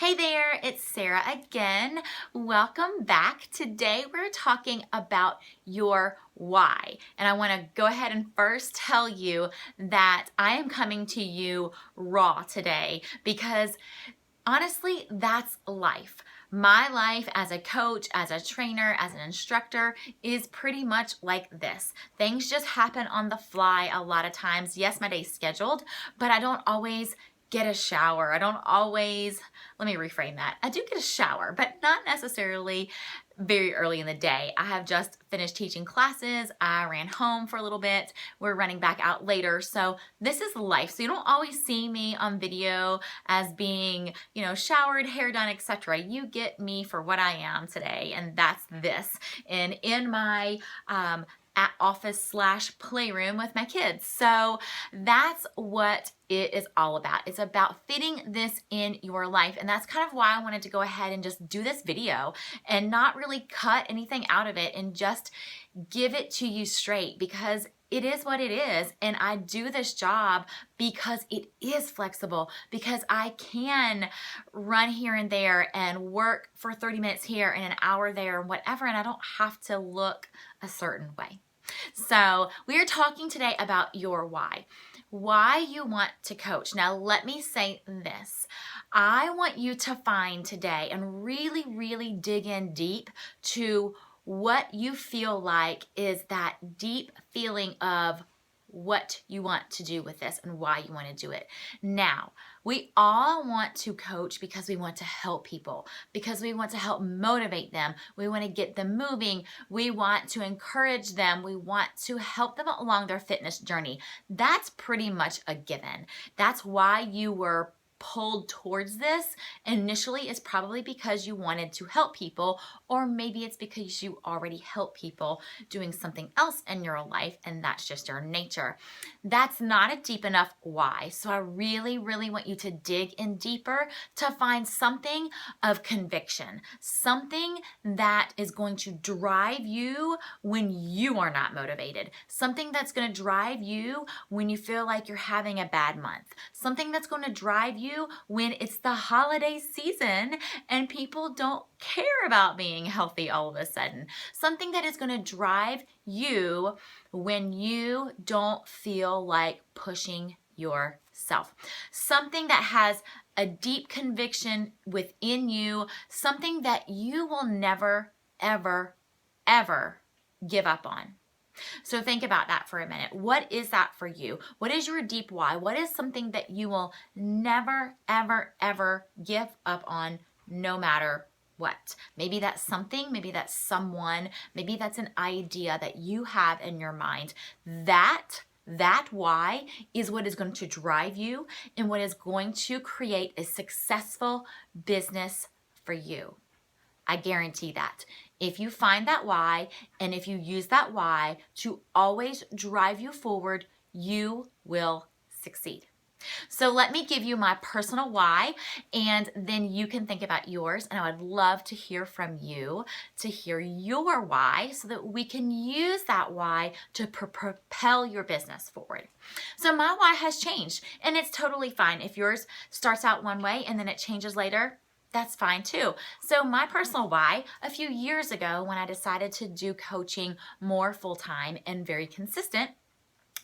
Hey there, it's Sarah again. Welcome back. Today we're talking about your why. And I want to go ahead and first tell you that I am coming to you raw today because honestly, that's life. My life as a coach, as a trainer, as an instructor is pretty much like this. Things just happen on the fly a lot of times. Yes, my day's scheduled, but I don't always get a shower. I don't always, let me reframe that. I do get a shower, but not necessarily very early in the day. I have just finished teaching classes. I ran home for a little bit. We're running back out later. So this is life. So you don't always see me on video as being, showered, hair done, etc. You get me for what I am today, and that's this. And in my at office/playroom with my kids. So that's what it is all about. It's about fitting this in your life. And that's kind of why I wanted to go ahead and just do this video and not really cut anything out of it and just give it to you straight, because it is what it is. And I do this job because it is flexible, because I can run here and there and work for 30 minutes here and an hour there and whatever, and I don't have to look a certain way. So we are talking today about your why you want to coach. Now, let me say this. I want you to find today and really, really dig in deep to what you feel like is that deep feeling of what you want to do with this and why you want to do it. Now, we all want to coach because we want to help people, because we want to help motivate them. We want to get them moving. We want to encourage them. We want to help them along their fitness journey. That's pretty much a given. That's why you were pulled towards this initially, is probably because you wanted to help people, or maybe it's because you already help people doing something else in your life and that's just your nature. That's not a deep enough why. So I really, really want you to dig in deeper to find something of conviction, something that is going to drive you when you are not motivated, something that's going to drive you when you feel like you're having a bad month, something that's going to drive you when it's the holiday season and people don't care about being healthy all of a sudden. Something that is going to drive you when you don't feel like pushing yourself. Something that has a deep conviction within you, something that you will never, ever, ever give up on. So think about that for a minute. What is that for you? What is your deep why? What is something that you will never, ever, ever give up on, no matter what? Maybe that's something, maybe that's someone, maybe that's an idea that you have in your mind. That why is what is going to drive you and what is going to create a successful business for you. I guarantee that. If you find that why, and if you use that why to always drive you forward, you will succeed. So let me give you my personal why, and then you can think about yours. And I would love to hear from you, to hear your why, so that we can use that why to propel your business forward. So my why has changed, and it's totally fine. If yours starts out one way and then it changes later, that's fine too. So my personal why, a few years ago when I decided to do coaching more full-time and very consistent,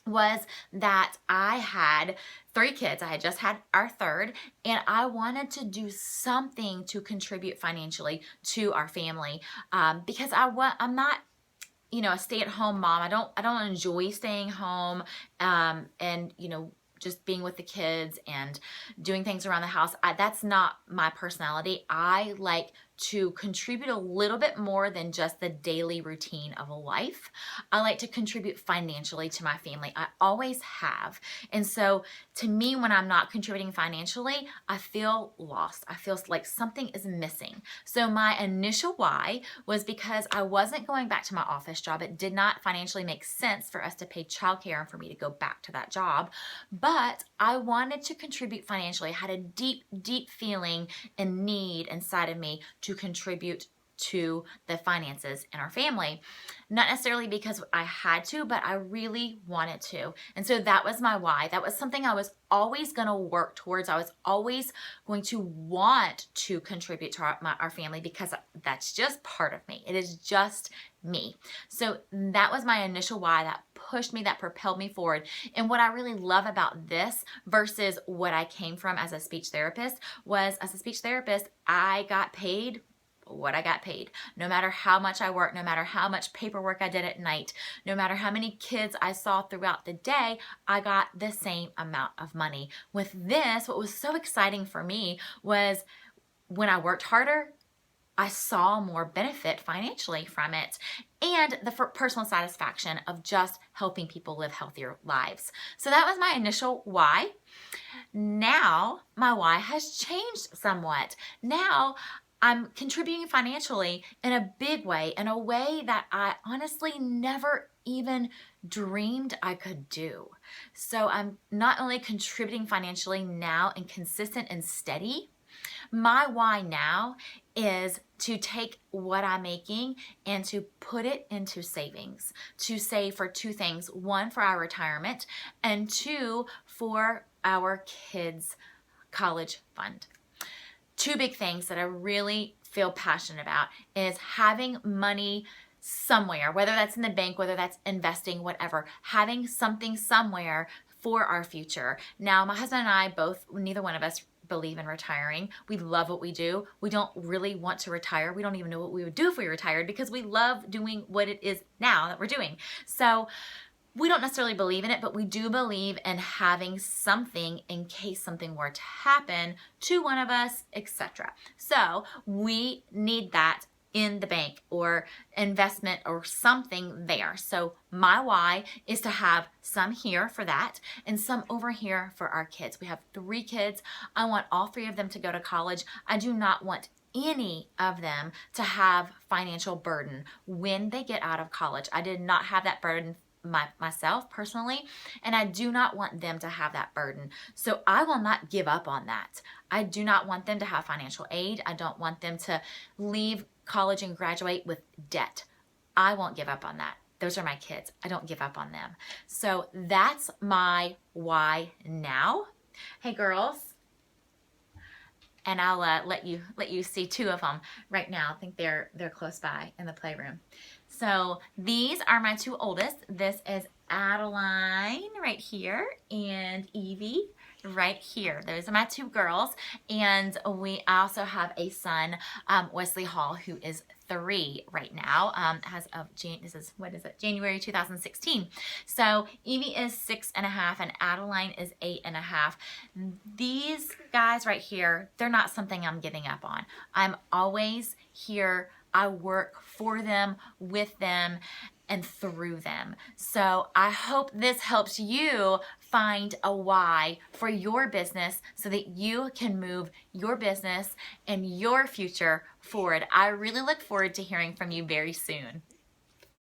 was that I had 3 kids. I had just had our third, and I wanted to do something to contribute financially to our family, because I'm not a stay-at-home mom. I don't enjoy staying home and just being with the kids and doing things around the house. That's not my personality. I like to contribute a little bit more than just the daily routine of a life. I like to contribute financially to my family. I always have. And so to me, when I'm not contributing financially, I feel lost. I feel like something is missing. So my initial why was because I wasn't going back to my office job. It did not financially make sense for us to pay childcare and for me to go back to that job. But I wanted to contribute financially. I had a deep, deep feeling and need inside of me to contribute to the finances in our family. Not necessarily because I had to, but I really wanted to. And so that was my why. That was something I was always going to work towards. I was always going to want to contribute to our family because that's just part of me. It is just me. So that was my initial why that pushed me, that propelled me forward. And what I really love about this versus what I came from as a speech therapist was, as a speech therapist, I got paid what I got paid. No matter how much I worked, no matter how much paperwork I did at night, no matter how many kids I saw throughout the day, I got the same amount of money. With this, what was so exciting for me was when I worked harder, I saw more benefit financially from it, and the personal satisfaction of just helping people live healthier lives. So that was my initial why. Now my why has changed somewhat. Now I'm contributing financially in a big way, in a way that I honestly never even dreamed I could do. So I'm not only contributing financially now and consistent and steady, my why now is to take what I'm making and to put it into savings, to save for two things: one, for our retirement, and two, for our kids' college fund. Two big things that I really feel passionate about is having money somewhere, whether that's in the bank, whether that's investing, whatever, having something somewhere for our future. Now, my husband and I both, neither one of us believe in retiring. We love what we do. We don't really want to retire. We don't even know what we would do if we retired because we love doing what it is now that we're doing. So we don't necessarily believe in it, but we do believe in having something in case something were to happen to one of us, etc. So we need that in the bank or investment or something there. So my why is to have some here for that and some over here for our kids. We have 3 kids. I want all 3 of them to go to college. I do not want any of them to have financial burden when they get out of college. I did not have that burden myself personally, and I do not want them to have that burden. So I will not give up on that. I do not want them to have financial aid. I don't want them to leave college and graduate with debt. I won't give up on that. Those are my kids. I don't give up on them. So that's my why now. Hey girls, and I'll let you see 2 of them right now. I think they're close by in the playroom. So these are my 2 oldest. This is Adeline right here and Evie right here. Those are my 2 girls. And we also have a son, Wesley Hall, who is 3 right now, as of January 2016. So Evie is 6.5 and Adeline is 8.5. These guys right here, they're not something I'm giving up on. I'm always here. I work for them, with them, and through them. So I hope this helps you find a why for your business so that you can move your business and your future forward. I really look forward to hearing from you very soon.